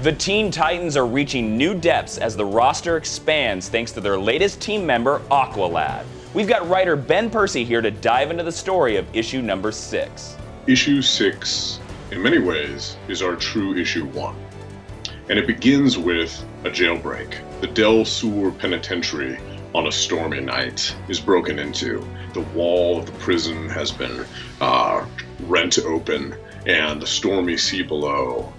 The Teen Titans are reaching new depths as the roster expands thanks to their latest team member, Aqualad. We've got writer Ben Percy here to dive into the story of issue number 6. Issue 6, in many ways, is our true issue 1. And it begins with a jailbreak. The Del Sur Penitentiary on a stormy night is broken into. The wall of the prison has been rent open, and the stormy sea below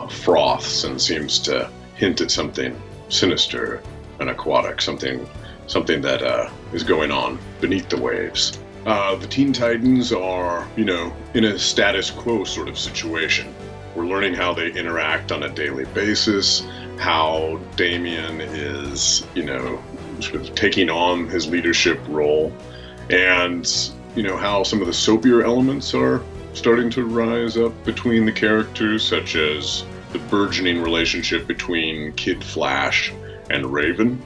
froths and seems to hint at something sinister and aquatic, something that is going on beneath the waves. The Teen Titans are, in a status quo sort of situation. We're learning how they interact on a daily basis, how Damian is, sort of taking on his leadership role, and, how some of the soapier elements are starting to rise up between the characters, such as the burgeoning relationship between Kid Flash and Raven.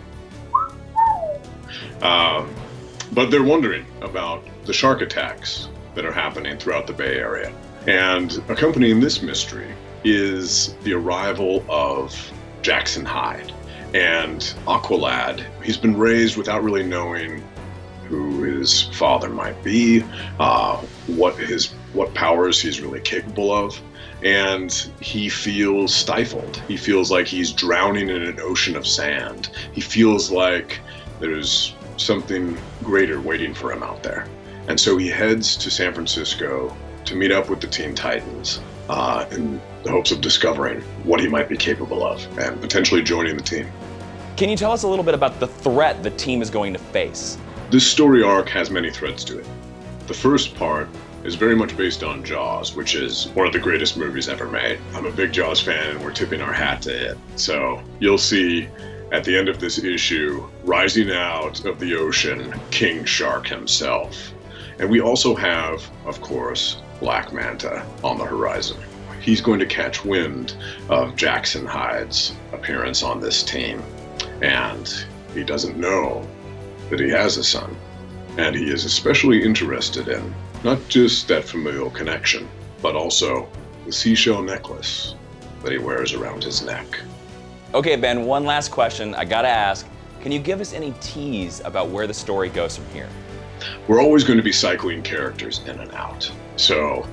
But they're wondering about the shark attacks that are happening throughout the Bay Area. And accompanying this mystery is the arrival of Jackson Hyde. And Aqualad, he's been raised without really knowing who his father might be, what powers he's really capable of, and he feels stifled. He feels like he's drowning in an ocean of sand. He feels like there's something greater waiting for him out there. And so he heads to San Francisco to meet up with the Teen Titans in the hopes of discovering what he might be capable of and potentially joining the team. Can you tell us a little bit about the threat the team is going to face? This story arc has many threads to it. The first part is very much based on Jaws, which is one of the greatest movies ever made. I'm a big Jaws fan and we're tipping our hat to it. So you'll see at the end of this issue, rising out of the ocean, King Shark himself. And we also have, of course, Black Manta on the horizon. He's going to catch wind of Jackson Hyde's appearance on this team. And he doesn't know that he has a son. And he is especially interested in not just that familial connection, but also the seashell necklace that he wears around his neck. Okay, Ben, one last question I gotta ask. Can you give us any tease about where the story goes from here? We're always going to be cycling characters in and out. So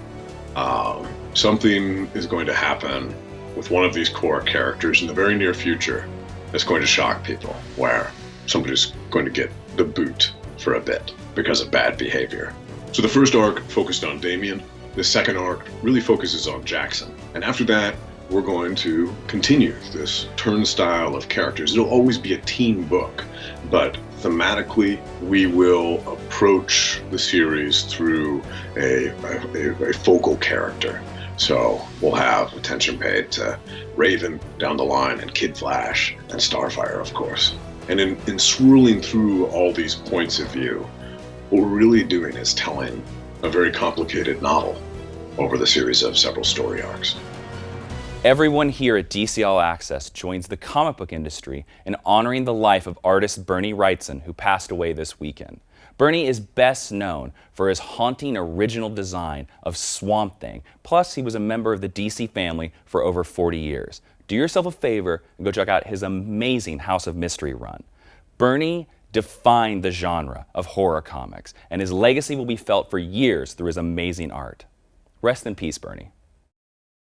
something is going to happen with one of these core characters in the very near future that's going to shock people, where somebody's going to get the boot for a bit because of bad behavior. So the first arc focused on Damian. The second arc really focuses on Jackson. And after that, we're going to continue this turnstile of characters. It'll always be a teen book, but thematically, we will approach the series through a focal character. So we'll have attention paid to Raven down the line, and Kid Flash, and Starfire, of course. And in swirling through all these points of view, what we're really doing is telling a very complicated novel over the series of several story arcs. Everyone here at DC All Access joins the comic book industry in honoring the life of artist Bernie Wrightson, who passed away this weekend. Bernie is best known for his haunting original design of Swamp Thing. Plus, he was a member of the DC family for over 40 years. Do yourself a favor and go check out his amazing House of Mystery run. Bernie defined the genre of horror comics, and his legacy will be felt for years through his amazing art. Rest in peace, Bernie.